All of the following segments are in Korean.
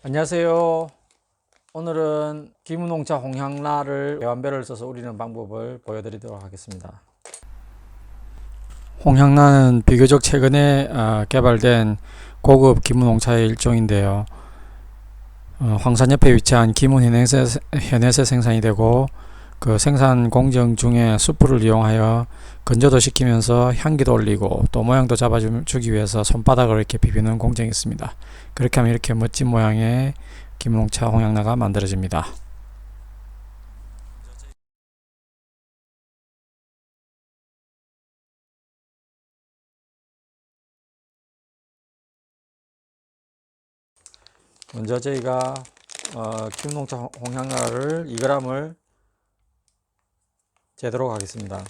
안녕하세요. 오늘은 기무농차 홍향라를 배완배를 써서 우리는 방법을 보여드리도록 하겠습니다. 홍향라는 비교적 최근에 개발된 고급 기무농차의 일종인데요. 황산 옆에 위치한 기문현에서 생산이 되고, 그 생산 공정 중에 숯불을 이용하여 건조도 시키면서 향기도 올리고 또 모양도 잡아주기 위해서 손바닥을 이렇게 비비는 공정이 있습니다. 그렇게 하면 이렇게 멋진 모양의 기무농차 홍향라가 만들어집니다. 먼저 저희가 기무농차 홍향라를 2g을 재도록 하겠습니다.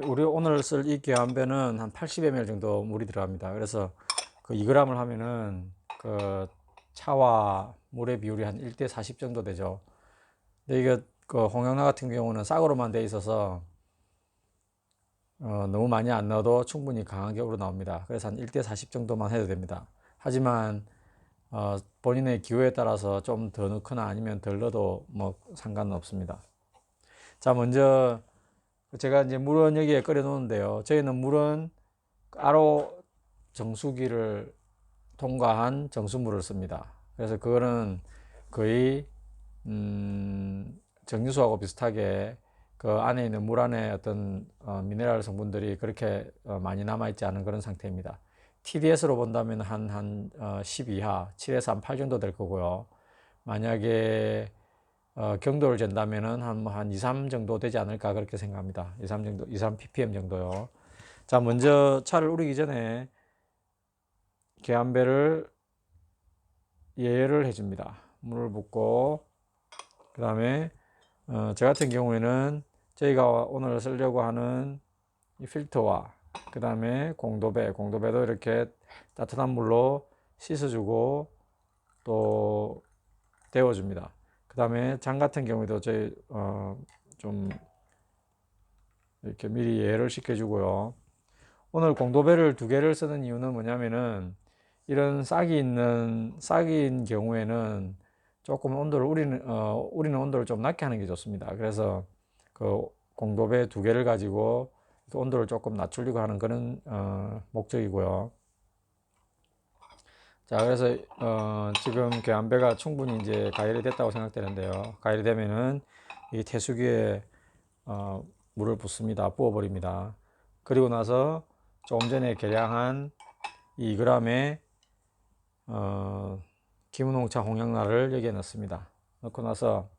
우리 오늘 쓸 이 계환배는 한 80ml 정도 물이 들어갑니다. 그래서 그 2g을 하면은 그 차와 물의 비율이 한 1대40 정도 되죠. 근데 이게 그 홍영라 같은 경우는 싹으로만 돼 있어서 너무 많이 안 넣어도 충분히 강하게 우러나옵니다. 그래서 한 1대40 정도만 해도 됩니다. 하지만 본인의 기호에 따라서 좀 더 넣거나 아니면 덜 넣어도 뭐 상관은 없습니다. 자, 먼저 제가 이제 물은 여기에 끓여 놓는데요. 저희는 물은 RO 정수기를 통과한 정수물을 씁니다. 그래서 그거는 거의 정유수하고 비슷하게 그 안에 있는 물 안에 어떤 미네랄 성분들이 그렇게 많이 남아있지 않은 그런 상태입니다. TDS로 본다면 한 10 이하, 7에서 한 8 정도 될 거고요. 만약에 경도를 잰다면은 한 2, 3 정도 되지 않을까 그렇게 생각합니다. 2, 3 정도, 2, 3 ppm 정도요. 자, 먼저 차를 우리기 전에 계한배를 예열을 해줍니다. 물을 붓고, 그 다음에 저 같은 경우에는 저희가 오늘 쓰려고 하는 이 필터와 그 다음에 공도배도 이렇게 따뜻한 물로 씻어주고 또 데워줍니다. 그 다음에 장 같은 경우에도 저희 좀 이렇게 미리 예열을 시켜주고요. 오늘 공도배를 2개를 쓰는 이유는 뭐냐면은 이런 싹인 경우에는 조금 온도를 우리는 온도를 좀 낮게 하는 게 좋습니다. 그래서 그 공도배 2개를 가지고 온도를 조금 낮추려고 하는 그런 목적이고요. 자, 그래서 지금 계한배가 충분히 이제 가열이 됐다고 생각되는데요. 가열이 되면은 이 태수기에 물을 붓습니다. 부어버립니다. 그리고 나서 조금 전에 계량한 2g의 기무농차 홍향라를 여기에 넣습니다. 넣고 나서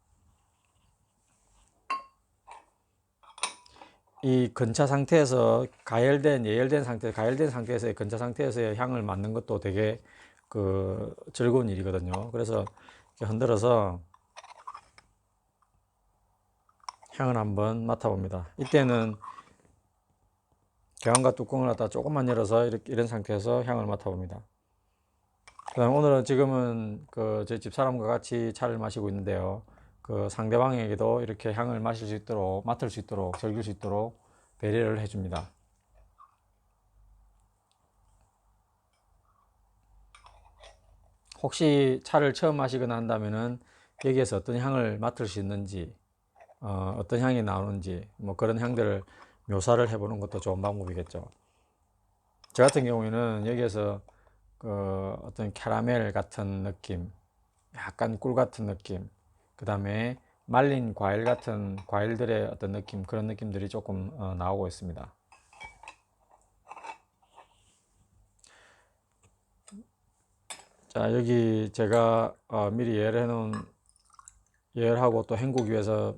이 건차 상태에서 예열된 가열된 상태에서의 건차 상태에서의 향을 맡는 것도 되게 그 즐거운 일이거든요. 그래서 이렇게 흔들어서 향을 한번 맡아봅니다. 이때는 계란과 뚜껑을 갖다 조금만 열어서 이런 상태에서 향을 맡아봅니다. 그다음 오늘은 지금은 그 저희 집 사람과 같이 차를 마시고 있는데요. 그 상대방에게도 이렇게 향을 마실 수 있도록, 맡을 수 있도록, 즐길 수 있도록 배려를 해줍니다. 혹시 차를 처음 마시거나 한다면은 여기에서 어떤 향을 맡을 수 있는지, 어떤 향이 나오는지, 뭐 그런 향들을 묘사를 해보는 것도 좋은 방법이겠죠. 저 같은 경우에는 여기에서 그 어떤 캐러멜 같은 느낌, 약간 꿀 같은 느낌, 그 다음에 말린 과일 같은 과일들의 어떤 느낌, 그런 느낌들이 조금 나오고 있습니다. 자, 여기 제가 미리 예열하고 또 헹구기 위해서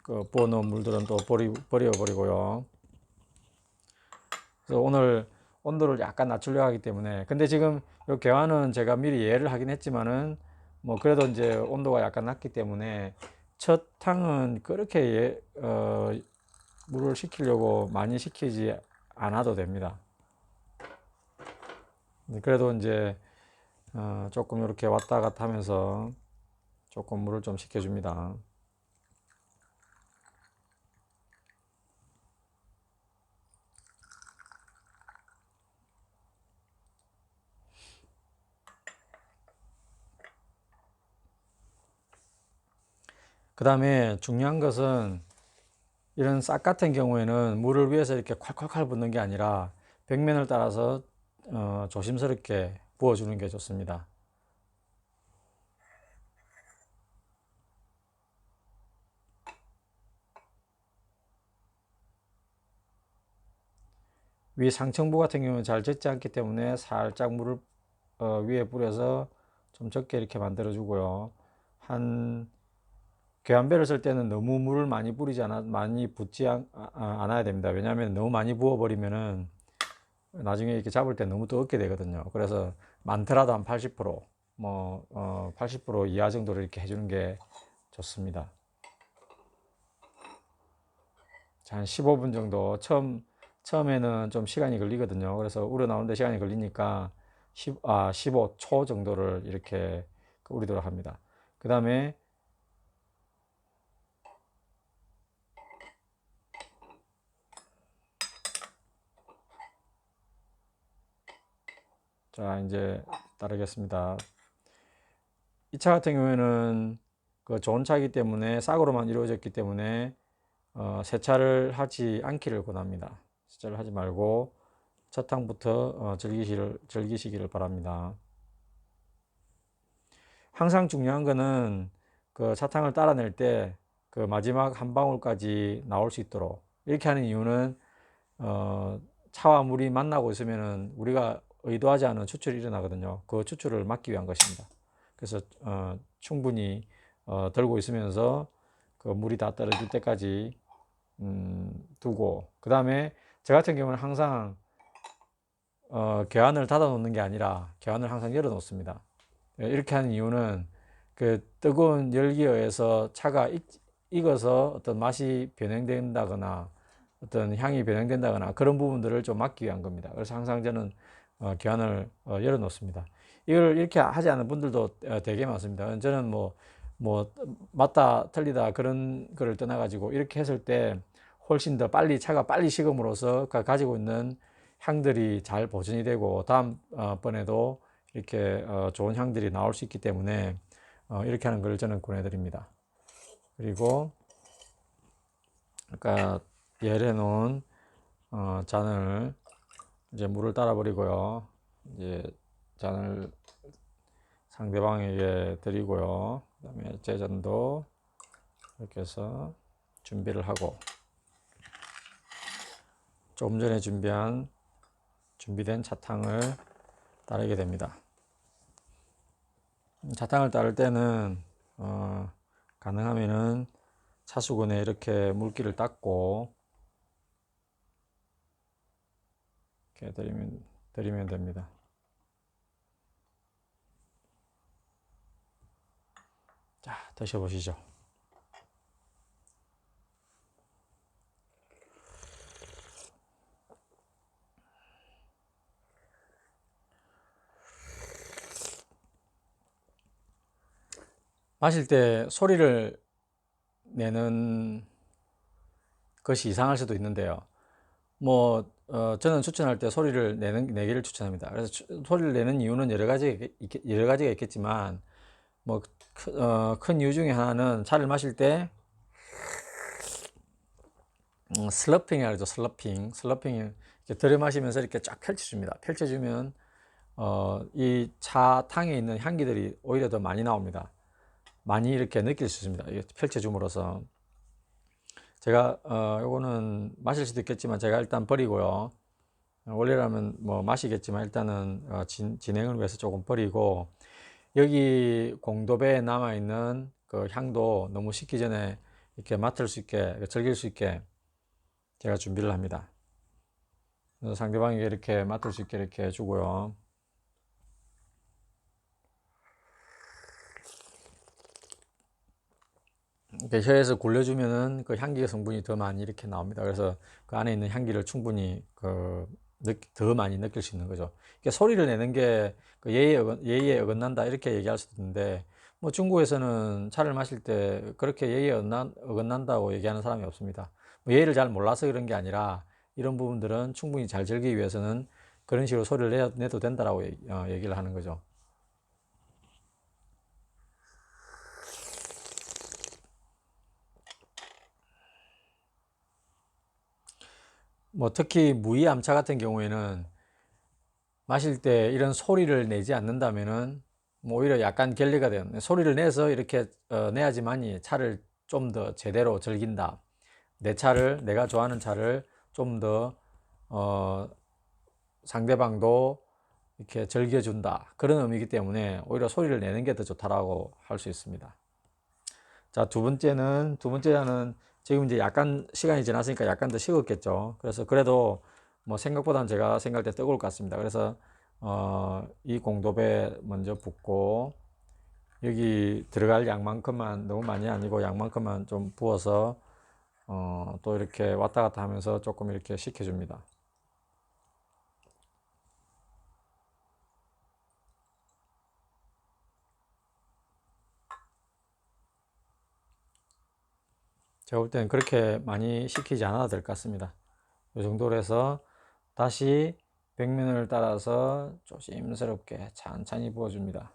그 부어놓은 물들은 또 버려버리고요. 그래서 오늘 온도를 약간 낮추려고 하기 때문에, 근데 지금 이 개화는 제가 미리 예열을 하긴 했지만은 뭐 그래도 이제 온도가 약간 낮기 때문에 첫 탕은 그렇게 물을 식히려고 많이 식히지 않아도 됩니다. 그래도 이제 조금 이렇게 왔다 갔다 하면서 조금 물을 좀 식혀줍니다. 그 다음에 중요한 것은 이런 싹 같은 경우에는 물을 위해서 이렇게 콸콸콸 붓는 게 아니라 벽면을 따라서 조심스럽게 부어주는 게 좋습니다. 위 상층부 같은 경우는 잘 젖지 않기 때문에 살짝 물을 위에 뿌려서 좀 적게 이렇게 만들어 주고요. 한 괴한배를 쓸 때는 너무 물을 많이 뿌리지 않아 많이 붓지 않아야 됩니다. 왜냐하면 너무 많이 부어 버리면은 나중에 이렇게 잡을 때 너무 뜨겁게 되거든요. 그래서 많더라도 한 80%, 80% 이하 정도로 이렇게 해주는 게 좋습니다. 한 15분 정도 처음에는 좀 시간이 걸리거든요. 그래서 우러나오는데 시간이 걸리니까 15초 정도를 이렇게 우리도록 합니다. 그 다음에 자 이제 따르겠습니다. 이 차 같은 경우에는 그 좋은 차이기 때문에 싹으로만 이루어졌기 때문에 세차를 하지 않기를 권합니다. 세차를 하지 말고 차탕부터 즐기시기를 바랍니다. 항상 중요한 거는 그 차탕을 따라낼 때 그 마지막 한 방울까지 나올 수 있도록 이렇게 하는 이유는 차와 물이 만나고 있으면은 우리가 의도하지 않은 추출이 일어나거든요. 그 추출을 막기 위한 것입니다. 그래서 충분히 들고 있으면서 그 물이 다 떨어질 때까지 두고, 그 다음에 저 같은 경우는 항상 계란을 닫아 놓는 게 아니라 계란을 항상 열어 놓습니다. 이렇게 하는 이유는 그 뜨거운 열기에 의해서 차가 익어서 어떤 맛이 변형된다거나 어떤 향이 변형된다거나 그런 부분들을 좀 막기 위한 겁니다. 그래서 항상 저는 계란을 열어 놓습니다. 이걸 이렇게 하지 않은 분들도 되게 많습니다. 저는 뭐 맞다 틀리다 그런 거를 떠나 가지고 이렇게 했을 때 훨씬 더 빨리 차가 빨리 식음으로써 가지고 있는 향들이 잘 보존이 되고 다음 번에도 이렇게 좋은 향들이 나올 수 있기 때문에 이렇게 하는 걸 저는 권해드립니다. 그리고 아까 예열해 놓은 잔을 이제 물을 따라 버리고요. 이제 잔을 상대방에게 드리고요. 그다음에 제 잔도 이렇게 해서 준비를 하고 조금 전에 준비된 차탕을 따르게 됩니다. 차탕을 따를 때는 가능하면은 차수건에 이렇게 물기를 닦고 이렇게 드리면 됩니다. 자, 드셔보시죠. 마실 때 소리를 내는 것이 이상할 수도 있는데요. 저는 추천할 때 소리를 내기를 추천합니다. 그래서 소리를 내는 이유는 여러 가지가 있겠지만, 큰 이유 중에 하나는 차를 마실 때, 슬러핑이라고 하죠. 슬러핑. 이렇게 들여 마시면서 이렇게 쫙 펼쳐줍니다. 펼쳐주면, 이 차탕에 있는 향기들이 오히려 더 많이 나옵니다. 많이 이렇게 느낄 수 있습니다. 이게 펼쳐줌으로써. 제가, 요거는 마실 수도 있겠지만 제가 일단 버리고요. 원래라면 마시겠지만 일단은 진행을 위해서 조금 버리고 여기 공도배에 남아있는 그 향도 너무 식기 전에 이렇게 맡을 수 있게 즐길 수 있게 제가 준비를 합니다. 그래서 상대방에게 이렇게 맡을 수 있게 이렇게 해주고요. 이렇게 혀에서 굴려주면은 그 향기 성분이 더 많이 이렇게 나옵니다. 그래서 그 안에 있는 향기를 충분히 더 많이 느낄 수 있는 거죠. 그러니까 소리를 내는 게 그 예의에 어긋난다 이렇게 얘기할 수도 있는데, 뭐 중국에서는 차를 마실 때 그렇게 예의에 어긋난다고 얘기하는 사람이 없습니다. 뭐 예의를 잘 몰라서 그런 게 아니라 이런 부분들은 충분히 잘 즐기기 위해서는 그런 식으로 소리를 내도 된다라고 얘기를 하는 거죠. 뭐 특히 무이암차 같은 경우에는 마실 때 이런 소리를 내지 않는다면은 뭐 오히려 약간 결례가 돼요. 소리를 내서 이렇게 내야지만이 차를 좀 더 제대로 즐긴다. 내 차를, 내가 좋아하는 차를 좀 더 상대방도 이렇게 즐겨준다. 그런 의미이기 때문에 오히려 소리를 내는 게 더 좋다라고 할 수 있습니다. 자, 두 번째는 지금 이제 약간 시간이 지났으니까 약간 더 식었겠죠. 그래서 그래도 뭐 생각보다는 제가 생각할 때 뜨거울 것 같습니다. 그래서 이 공도배 먼저 붓고 여기 들어갈 양만큼만, 너무 많이 아니고 양만큼만 좀 부어서 또 이렇게 왔다 갔다 하면서 조금 이렇게 식혀줍니다. 제가 볼 때는 그렇게 많이 식히지 않아도 될 것 같습니다. 이 정도로 해서 다시 벽면을 따라서 조심스럽게 천천히 부어줍니다.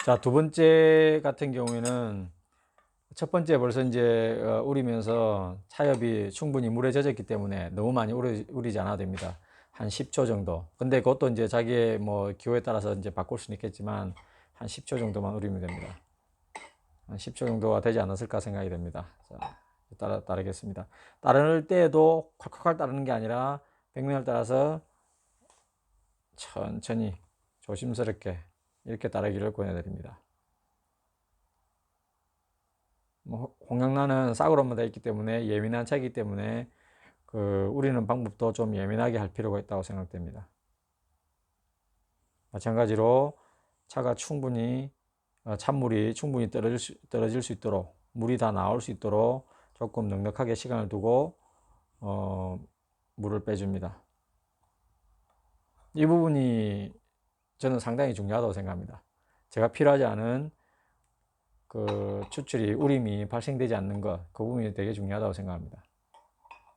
자, 두 번째 같은 경우에는 첫 번째 벌써 이제 우리면서 차엽이 충분히 물에 젖었기 때문에 너무 많이 우리지 않아도 됩니다. 한 10초 정도. 근데 그것도 이제 자기의 뭐 기호에 따라서 이제 바꿀 수는 있겠지만 한 10초 정도만 우리면 됩니다. 한 10초 정도가 되지 않았을까 생각이 됩니다. 자, 따르겠습니다. 따를 때에도 콸콸콸 따르는 게 아니라 백면을 따라서 천천히 조심스럽게 이렇게 따르기를 권해드립니다. 뭐 홍영란은 싹으로만 되어 있기 때문에 예민한 차이기 때문에 그 우리는 방법도 좀 예민하게 할 필요가 있다고 생각됩니다. 마찬가지로 차가 충분히 찬물이 충분히 떨어질 수 있도록 물이 다 나올 수 있도록 조금 넉넉하게 시간을 두고 물을 빼줍니다. 이 부분이 저는 상당히 중요하다고 생각합니다. 제가 필요하지 않은 그 추출이 우림이 발생되지 않는 것, 그 부분이 되게 중요하다고 생각합니다.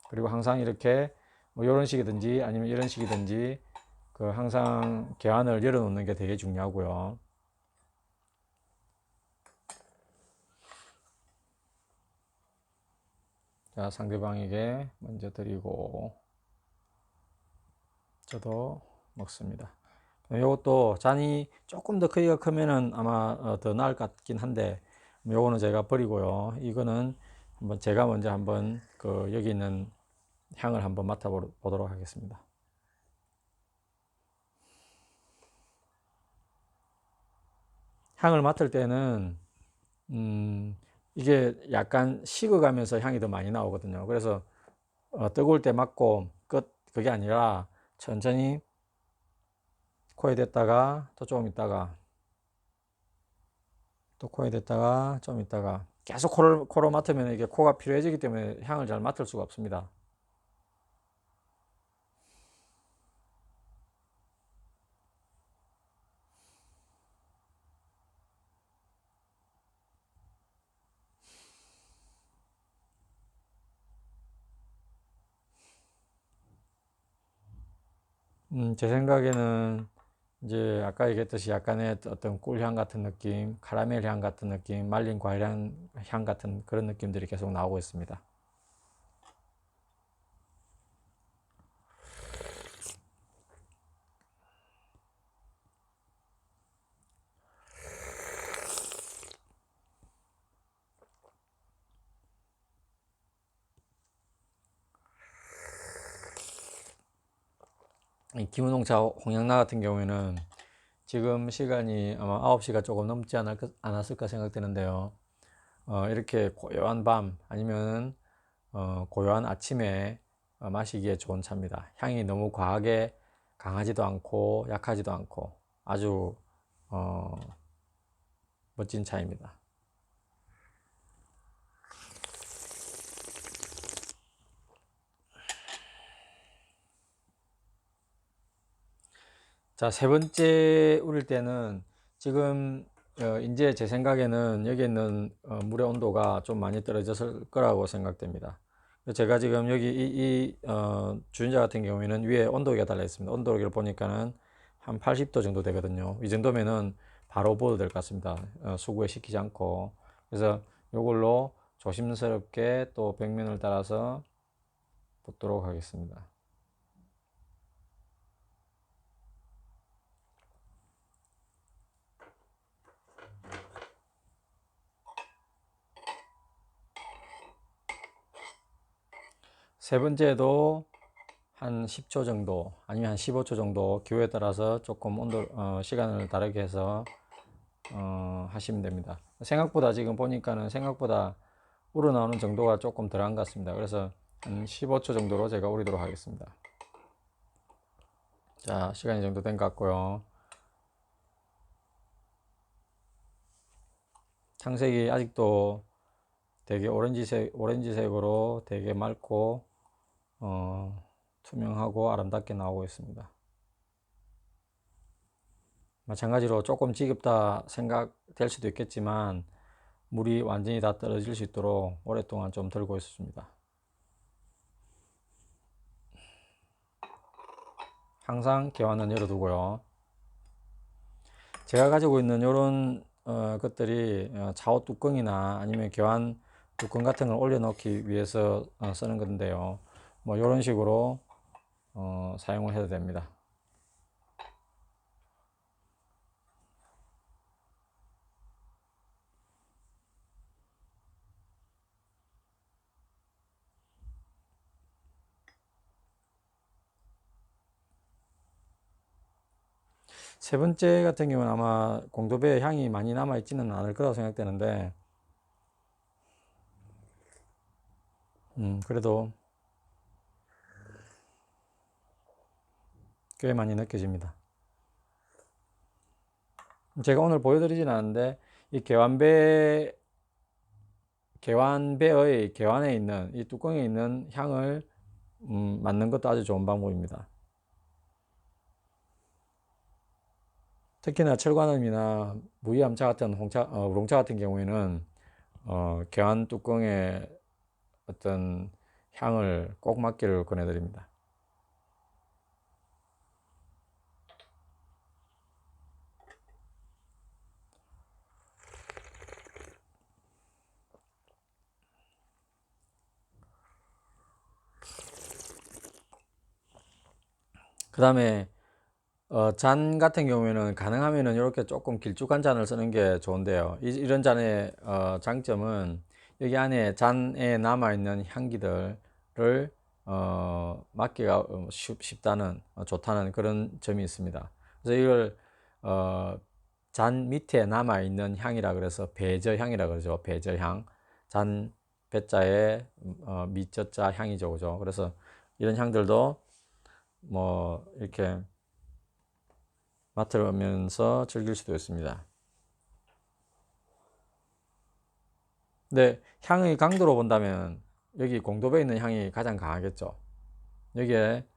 그리고 항상 이렇게 뭐 이런 식이든지 아니면 이런 식이든지 그 항상 계란을 열어놓는 게 되게 중요하고요. 자, 상대방에게 먼저 드리고 저도 먹습니다. 이것도 잔이 조금 더 크기가 크면은 아마 더 나을 것 같긴 한데 요거는 제가 버리고요. 이거는 한번 제가 먼저 한번 그 여기 있는 향을 한번 맡아보도록 하겠습니다. 향을 맡을 때는 이게 약간 식어가면서 향이 더 많이 나오거든요. 그래서 뜨거울 때 맡고 끝, 그게 아니라 천천히 코에 댔다가 또 조금 있다가 또 코에 댔다가 좀 있다가 계속 코로 맡으면 이게 코가 필요해지기 때문에 향을 잘 맡을 수가 없습니다. 제 생각에는 이제 아까 얘기했듯이 약간의 어떤 꿀향 같은 느낌, 카라멜 향 같은 느낌, 말린 과일 향 같은 그런 느낌들이 계속 나오고 있습니다. 이 김은홍차 홍양라 같은 경우에는 지금 시간이 아마 9시가 조금 넘지 않았을까 생각되는데요. 이렇게 고요한 밤 아니면 고요한 아침에 마시기에 좋은 차입니다. 향이 너무 과하게 강하지도 않고 약하지도 않고 아주 멋진 차입니다. 자, 세 번째 우릴 때는 지금 이제 제 생각에는 여기 있는 물의 온도가 좀 많이 떨어졌을 거라고 생각됩니다. 제가 지금 여기 주전자 같은 경우에는 위에 온도계가 달려 있습니다. 온도계를 보니까는 한 80도 정도 되거든요. 이 정도면은 바로 보도 될 것 같습니다. 수구에 식히지 않고. 그래서 이걸로 조심스럽게 또 벽면을 따라서 붓도록 하겠습니다. 세 번째도 한 10초 정도 아니면 한 15초 정도 기호에 따라서 조금 시간을 다르게 해서 하시면 됩니다. 생각보다 지금 보니까는 생각보다 우러나오는 정도가 조금 덜한 것 같습니다. 그래서 한 15초 정도로 제가 우리도록 하겠습니다. 자, 시간이 정도 된 것 같고요. 창색이 아직도 되게 오렌지색으로 되게 맑고 투명하고 아름답게 나오고 있습니다. 마찬가지로 조금 지겹다 생각될 수도 있겠지만 물이 완전히 다 떨어질 수 있도록 오랫동안 좀 들고 있습니다. 항상 개화는 열어두고요. 제가 가지고 있는 이런 것들이 좌우 뚜껑이나 아니면 교환 뚜껑 같은 걸 올려놓기 위해서 쓰는 건데요. 뭐 이런 식으로 사용을 해도 됩니다. 세 번째 같은 경우는 아마 공도배의 향이 많이 남아있지는 않을 거라고 생각되는데 그래도 꽤 많이 느껴집니다. 제가 오늘 보여드리진 않는데 이 개완배의 개완에 있는 이 뚜껑에 있는 향을 맡는 것도 아주 좋은 방법입니다. 특히나 철관음이나 무이암차 같은 우롱차 같은 경우에는 개완 뚜껑에 어떤 향을 꼭 맡기를 권해드립니다. 그 다음에 잔 같은 경우에는 가능하면은 이렇게 조금 길쭉한 잔을 쓰는 게 좋은데요. 이런 잔의 장점은 여기 안에 잔에 남아있는 향기들을 맡기가 쉽다는 좋다는 그런 점이 있습니다. 그래서 이걸 잔 밑에 남아있는 향이라 그래서 배저향이라 그러죠. 배저향. 잔 배자에 밑저자 향이죠. 그죠? 그래서 이런 향들도 뭐 이렇게 맡으면서 즐길 수도 있습니다. 근데 향의 강도로 본다면 여기 공도배에 있는 향이 가장 강하겠죠. 여기에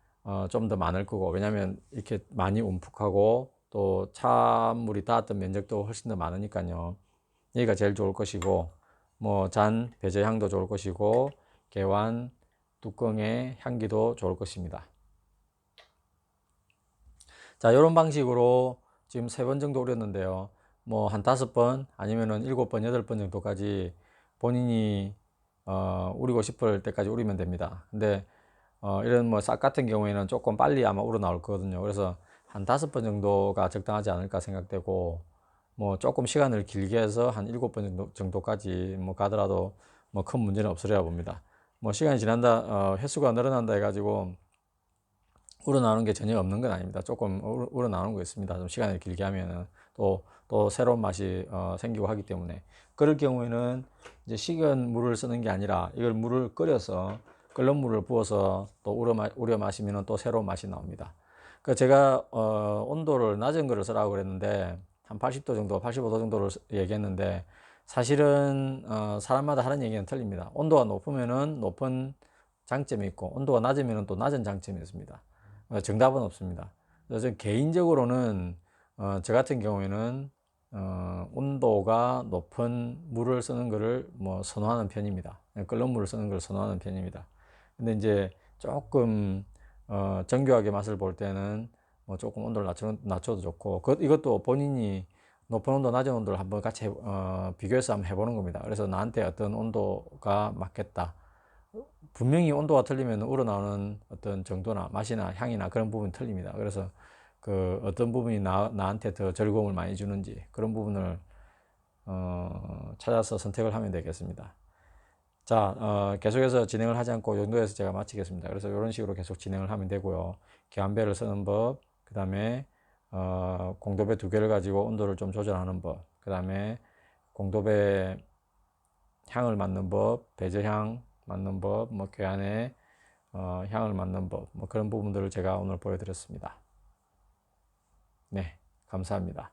좀 더 많을 거고, 왜냐면 이렇게 많이 움푹하고 또 찬물이 닿았던 면적도 훨씬 더 많으니까요. 여기가 제일 좋을 것이고, 뭐 잔 배제 향도 좋을 것이고, 개완 뚜껑의 향기도 좋을 것입니다. 자, 이런 방식으로 지금 3번 정도 우렸는데요. 뭐 한 5번 아니면은 7번, 8번 정도까지 본인이 우리고 싶을 때까지 우리면 됩니다. 근데 이런 뭐 싹 같은 경우에는 조금 빨리 아마 우러 나올 거거든요. 그래서 한 5번 정도가 적당하지 않을까 생각되고, 뭐 조금 시간을 길게 해서 한 7번 정도까지 뭐 가더라도 뭐 큰 문제는 없으리라 봅니다. 뭐 시간이 지난다, 횟수가 늘어난다 해가지고 우러나오는 게 전혀 없는 건 아닙니다. 조금 우러나오는 거 있습니다. 좀 시간을 길게 하면은 또 새로운 맛이 생기고 하기 때문에, 그럴 경우에는 이제 식은 물을 쓰는 게 아니라 이걸 물을 끓여서 끓는 물을 부어서 또 우려 마시면 또 새로운 맛이 나옵니다. 그 제가 온도를 낮은 거를 쓰라고 그랬는데 한 80도 정도, 85도 정도를 얘기했는데 사실은 사람마다 하는 얘기는 틀립니다. 온도가 높으면은 높은 장점이 있고 온도가 낮으면 또 낮은 장점이 있습니다. 정답은 없습니다. 그래서 개인적으로는 저 같은 경우에는 온도가 높은 물을 쓰는 것을 뭐 선호하는 편입니다. 끓는 물을 쓰는 걸 선호하는 편입니다. 근데 이제 조금 정교하게 맛을 볼 때는 뭐 조금 온도를 낮춰도 좋고, 이것도 본인이 높은 온도, 낮은 온도를 한번 같이 비교해서 한번 해보는 겁니다. 그래서 나한테 어떤 온도가 맞겠다. 분명히 온도가 틀리면 우러나오는 어떤 정도나 맛이나 향이나 그런 부분이 틀립니다. 그래서 그 어떤 부분이 나한테 더 즐거움을 많이 주는지 그런 부분을 찾아서 선택을 하면 되겠습니다. 자, 계속해서 진행을 하지 않고 이 정도에서 제가 마치겠습니다. 그래서 이런 식으로 계속 진행을 하면 되고요. 기한배를 쓰는 법, 그 다음에 공도배 2개를 가지고 온도를 좀 조절하는 법, 그 다음에 공도배 향을 맡는 법, 배저향 맡는 법, 뭐 괴한의 향을 맡는 법, 뭐 그런 부분들을 제가 오늘 보여드렸습니다. 네, 감사합니다.